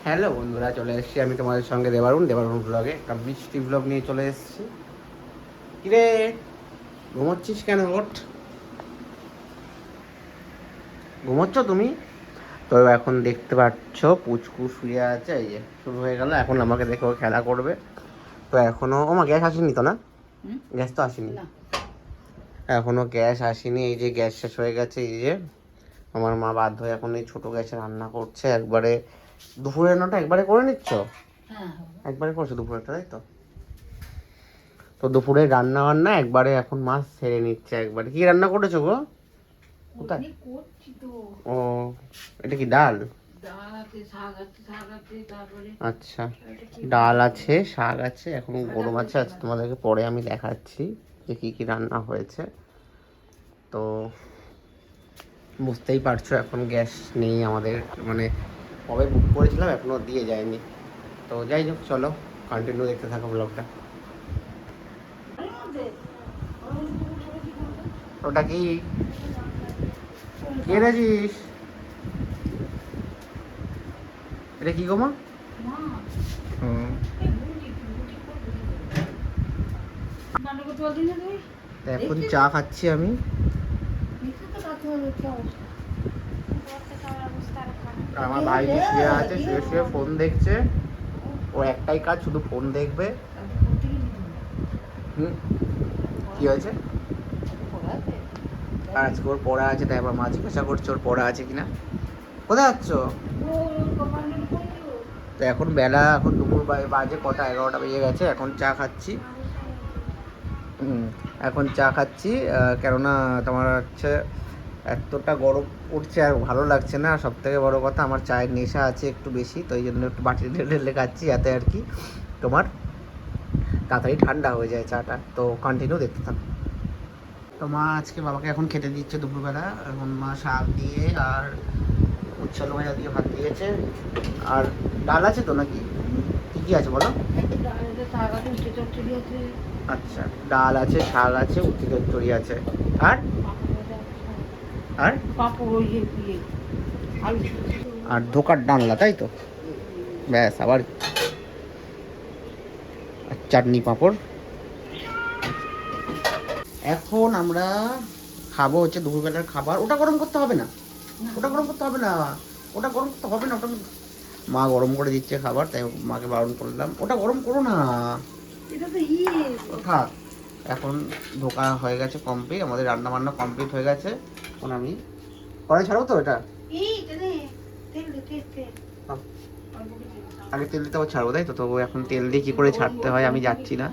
Hello বন্ধুরা, চলে এসেছি আমি তোমাদের সঙ্গে দেবারুণ ব্লগে। একটা বৃষ্টি ব্লগ নিয়ে চলে এসেছি। কিরে ঘুমোচ্ছিস কেন? ওঠ, ঘুমোচ্ছ তুমি? তো এখন দেখতে পাচ্ছ পুচকু শুয়ে আছে। এই যে শুরু হয়ে গেল, এখন আমাকে দেখে ও খেলা করবে। তো এখনো গ্যাস আসেনি তো? না, গ্যাস তো আসেনি এখনো, গ্যাস আসেনি। এই যে গ্যাস শেষ হয়ে গেছে। এই যে আমার মা বাধ্য হয়ে এখন এই ছোটো গ্যাসে রান্না করছে। একবারে দুপুরের রান্নাটা একবারে করে নিচ্ছ? একবারে করছো দুপুরেরটা, তাই তো? তো দুপুরে রান্না বান্না একবারে এখন মাছ ছেড়ে নিচ্ছে একবারে। কি রান্না করেছো গো? কোথায়? ও, এটা কি ডাল? আচ্ছা, ডাল আছে, শাক আছে, এখন গরম আছে। আচ্ছা, তোমাদেরকে পরে আমি দেখাচ্ছি যে কি কি রান্না হয়েছে। তো বুঝতেই পারছো এখন গ্যাস নেই আমাদের, মানে কবে বুক করেছিলাম এখনো দিয়ে যায়নি। তো যাই হোক, চলো কন্টিনিউ দেখতে থাকো ব্লগটা। ওটা কি এনেছিস? এটা কি গো মা? এখন চা খাচ্ছি আমি। আমার ভাই শুয়ে আছে, শুয়ে শুয়ে ফোন দেখছে। ও একটাই কাজ, শুধু ফোন দেখবে। কি হয়েছে? আজকে ওর পড়া আছে, তাই আবার মা জিজ্ঞাসা করছে ওর পড়া আছে কিনা। কোথায় যাচ্ছ? তো এখন বেলা, এখন দুপুর বাজে কটা, 11টা বেজে গেছে। এখন চা খাচ্ছি। এখন চা খাচ্ছি কেননা তোমার হচ্ছে এতটা গরম পড়ছে আর ভালো লাগছে না। সব থেকে বড়ো কথা, আমার চায়ের নেশা আছে একটু বেশি, তো এই জন্য একটু বাটি ঢেলে খাচ্ছি, যাতে আর কি তোমার তাড়াতাড়ি ঠান্ডা হয়ে যায় চাটা। তো কন্টিনিউ দেখতে থাকো। তো মা আজকে বাবাকে এখন খেতে দিচ্ছে দুপুরবেলা। এখন মা শাক দিয়ে আর উচ্ছল ভাজা দিয়ে ভাত দিয়েছে। আর ডাল আছে তো নাকি? কী কী আছে বলো? আচ্ছা, ডাল আছে, শাক আছে, উচ্ছে চচ্চড়ি আছে, আর আর আর ধোকার ডালনা, তাই তো? ব্যাস, আবার চাটনি পাঁপড়। এখন আমরা খাবো হচ্ছে দুপুরবেলার খাবার। ওটা গরম করতে হবে না, ওটা গরম করতে হবে না, ওটা গরম করতে হবে না। ওটা মা গরম করে দিচ্ছে খাবার, তাই মাকে বারণ করলাম ওটা গরম করো না। থাক, এখন ধোকা হয়ে গেছে কমপ্লিট, আমাদের রান্না বান্না কমপ্লিট হয়ে গেছে। এখন আমি কড়াই ছাড়বো তো এটা, আগে তেল দিতে আবার ছাড়বো, তাই তো? তো এখন তেল দিয়ে কী করে ছাড়তে হয় আমি যাচ্ছি না,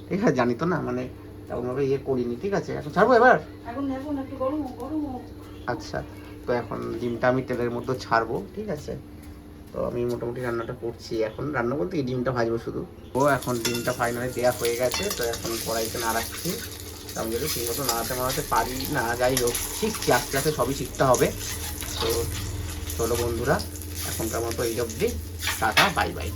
ঠিক আছে? জানি তো না, মানে তেমনভাবে ইয়ে করিনি, ঠিক আছে? এখন ছাড়বো এবার। আচ্ছা, তো এখন ডিমটা আমি তেলের মধ্যে ছাড়বো, ঠিক আছে? তো আমি মোটামুটি রান্নাটা করছি। এখন রান্না বলতে কি, ডিমটা ভাজবো শুধু। ও এখন ডিমটা ফাইনালি দেওয়া হয়ে গেছে। তো এখন কড়াইতে নাড়াচ্ছি। আমি যদি ঠিক মতো নাড়াতে পারি না, যাই হোক শিখছি, আস্তে আস্তে সবই শিখতে হবে। তো চলো বন্ধুরা, এখনকার মতো এই অবধি, টাটা, বাই বাই।